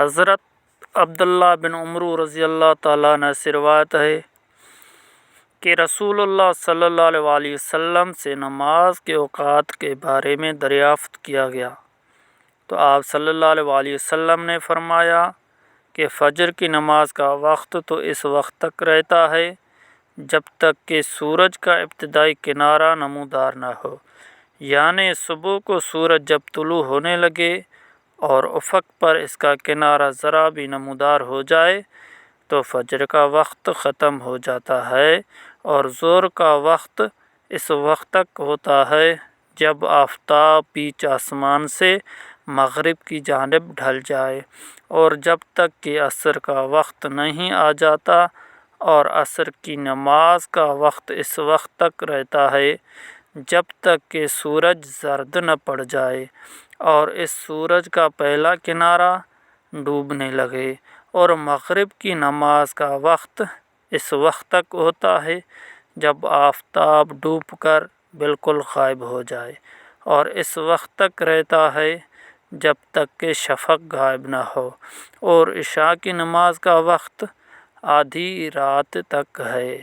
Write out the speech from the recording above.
حضرت عبداللہ بن عمر رضی اللہ تعالیٰ عنہ سے روایت ہے کہ رسول اللہ صلی اللہ علیہ وسلم سے نماز کے اوقات کے بارے میں دریافت کیا گیا تو آپ صلی اللہ علیہ وسلم نے فرمایا کہ فجر کی نماز کا وقت تو اس وقت تک رہتا ہے جب تک کہ سورج کا ابتدائی کنارہ نمودار نہ ہو، یعنی صبح کو سورج جب طلوع ہونے لگے اور افق پر اس کا کنارہ ذرا بھی نمودار ہو جائے تو فجر کا وقت ختم ہو جاتا ہے، اور ظہر کا وقت اس وقت تک ہوتا ہے جب آفتاب بیچ آسمان سے مغرب کی جانب ڈھل جائے، اور جب تک کہ عصر کا وقت نہیں آ جاتا، اور عصر کی نماز کا وقت اس وقت تک رہتا ہے جب تک کہ سورج زرد نہ پڑ جائے اور اس سورج کا پہلا کنارہ ڈوبنے لگے، اور مغرب کی نماز کا وقت اس وقت تک ہوتا ہے جب آفتاب ڈوب کر بالکل غائب ہو جائے، اور اس وقت تک رہتا ہے جب تک کہ شفق غائب نہ ہو، اور عشاء کی نماز کا وقت آدھی رات تک ہے۔